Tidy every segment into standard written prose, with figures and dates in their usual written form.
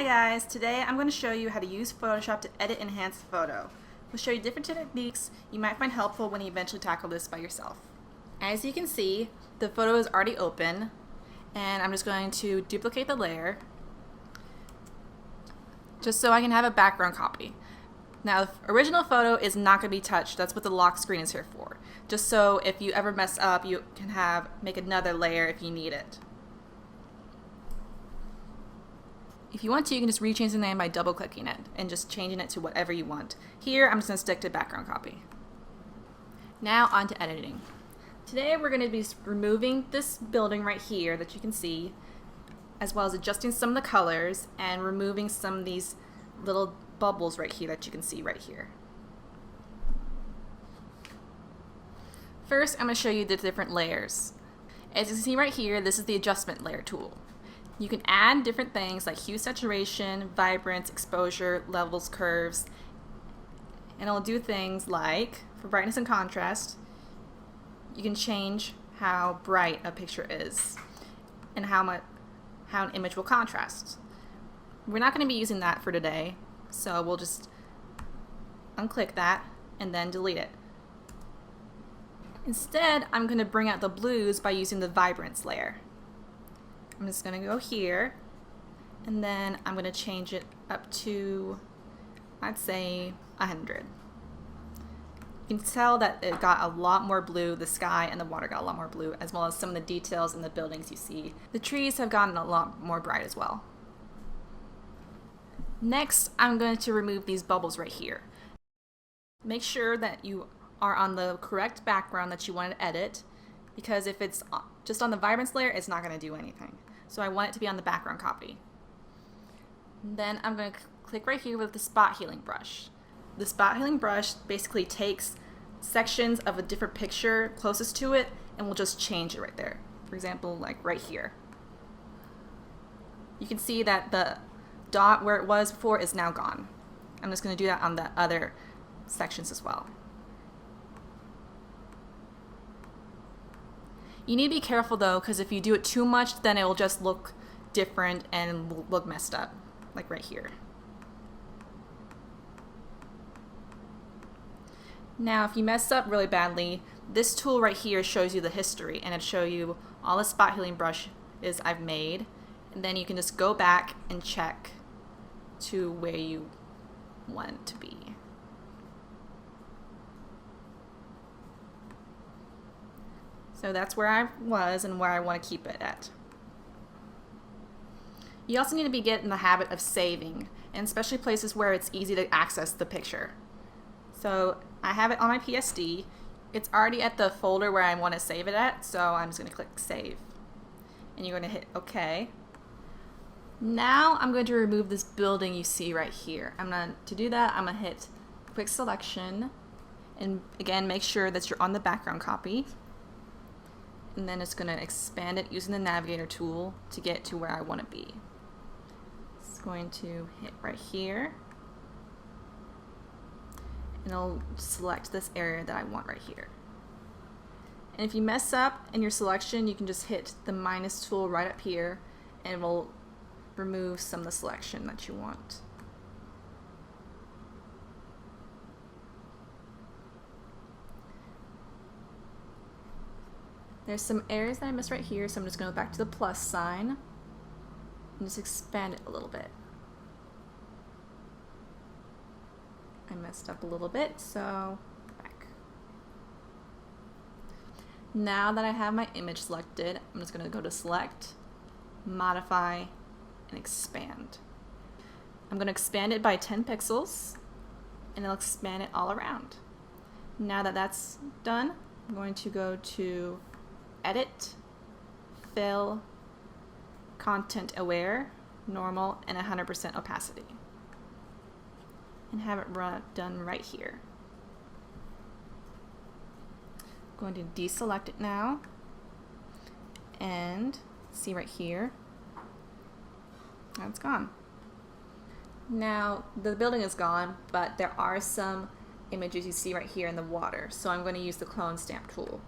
Hi guys, today I'm going to show you how to use Photoshop to edit and enhance a photo. We'll show you different techniques you might find helpful when you eventually tackle this by yourself. As you can see, the photo is already open, and I'm just going to duplicate the layer just so I can have a background copy. Now, the original photo is not going to be touched. That's what the lock screen is here for. Just so if you ever mess up, you can make another layer if you need it. If you want to, you can just rechange the name by double-clicking it and just changing it to whatever you want. Here, I'm just going to stick to background copy. Now, on to editing. Today, we're going to be removing this building right here that you can see, as well as adjusting some of the colors and removing some of these little bubbles right here that you can see right here. First, I'm going to show you the different layers. As you can see right here, this is the adjustment layer tool. You can add different things like hue, saturation, vibrance, exposure, levels, curves, and it'll do things like, for brightness and contrast, you can change how bright a picture is and how an image will contrast. We're not going to be using that for today, so we'll just unclick that and then delete it. Instead, I'm going to bring out the blues by using the vibrance layer. I'm just going to go here, and then I'm going to change it up to, I'd say, 100. You can tell that it got a lot more blue, the sky and the water got a lot more blue, as well as some of the details in the buildings you see. The trees have gotten a lot more bright as well. Next, I'm going to remove these bubbles right here. Make sure that you are on the correct background that you want to edit, because if it's just on the vibrance layer, it's not going to do anything. So I want it to be on the background copy. And then I'm going to click right here with the spot healing brush. The spot healing brush basically takes sections of a different picture closest to it and will just change it right there. For example, like right here. You can see that the dot where it was before is now gone. I'm just going to do that on the other sections as well. You need to be careful though, because if you do it too much, then it will just look different and will look messed up, like right here. Now, if you mess up really badly, this tool right here shows you the history, and it'll show you all the spot healing brushes I've made, and then you can just go back and check to where you want it to be. So that's where I was and where I want to keep it at. You also need to get in the habit of saving, and especially places where it's easy to access the picture. So I have it on my PSD. It's already at the folder where I want to save it at, so I'm just going to click Save. And you're going to hit OK. Now I'm going to remove this building you see right here. To do that, I'm going to hit Quick Selection, and again, make sure that you're on the background copy. And then it's going to expand it using the navigator tool to get to where I want to be. It's going to hit right here, and it'll select this area that I want right here. And if you mess up in your selection, you can just hit the minus tool right up here, and it will remove some of the selection that you want. There's some areas that I missed right here, so I'm just going to go back to the plus sign and just expand it a little bit. I messed up a little bit, so back. Now that I have my image selected, I'm just going to go to Select, Modify, and Expand. I'm going to expand it by 10 pixels, and it'll expand it all around. Now that that's done, I'm going to go to Edit, Fill, Content Aware, Normal, and 100% opacity. And have it done right here. I'm going to deselect it now, and see right here, that's gone. Now the building is gone, but there are some images you see right here in the water, so I'm going to use the Clone Stamp tool.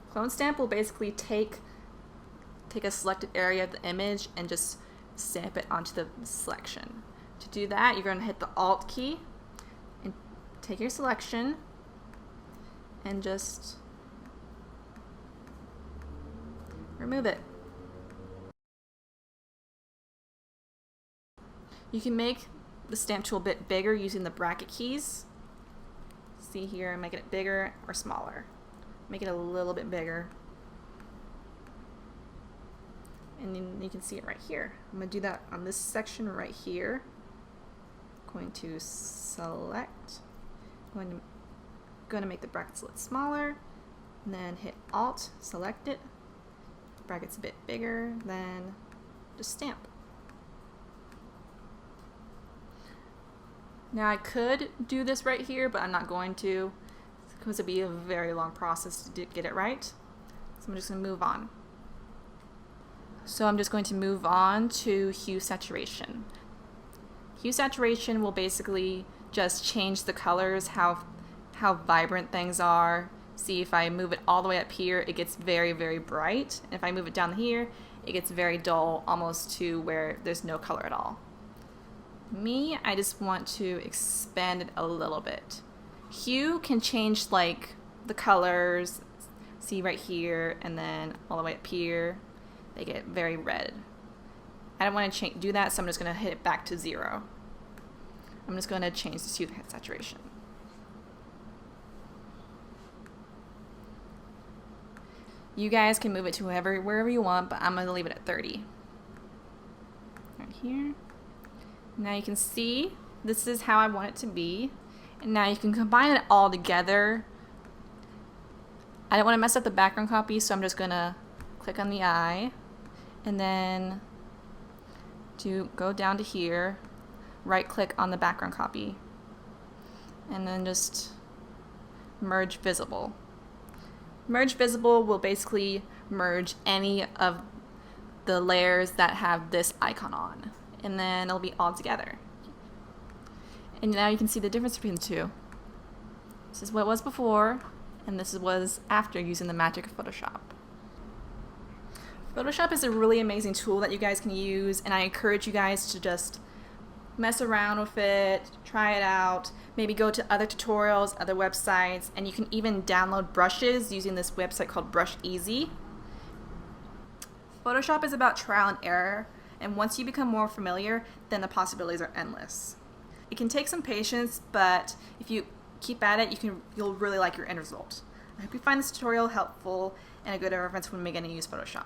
Clone Stamp will basically take a selected area of the image and just stamp it onto the selection. To do that, you're going to hit the Alt key and take your selection and just remove it. You can make the stamp tool a bit bigger using the bracket keys. See here, I'm making it bigger or smaller. Make it a little bit bigger. And then you can see it right here. I'm going to do that on this section right here. Going to select, going to make the brackets a little smaller, and then hit Alt, select it, brackets a bit bigger, then just stamp. Now I could do this right here, but I'm not going to because it'd be a very long process to get it right. So I'm just going to move on. So I'm just going to move on to hue saturation. Hue saturation will basically just change the colors, how vibrant things are. See, if I move it all the way up here, it gets very, very bright. And if I move it down here, it gets very dull, almost to where there's no color at all. Me, I just want to expand it a little bit. Hue can change like the colors. See right here, and then all the way up here, they get very red. I don't want to do that, so I'm just going to hit it back to 0. I'm just going to change the hue saturation. You guys can move it to wherever you want, but I'm going to leave it at 30. Right here. Now you can see this is how I want it to be. And now you can combine it all together. I don't want to mess up the background copy, so I'm just going to click on the eye and then go down to here, right click on the background copy, and then just merge visible. Merge visible will basically merge any of the layers that have this icon on, and then it'll be all together. And now you can see the difference between the two. This is what it was before, and this was after using the magic of Photoshop. Photoshop is a really amazing tool that you guys can use, and I encourage you guys to just mess around with it, try it out, maybe go to other tutorials, other websites, and you can even download brushes using this website called Brush Easy. Photoshop is about trial and error, and once you become more familiar, then the possibilities are endless. It can take some patience, but if you keep at it, you'll really like your end result. I hope you find this tutorial helpful and a good reference when beginning to use Photoshop.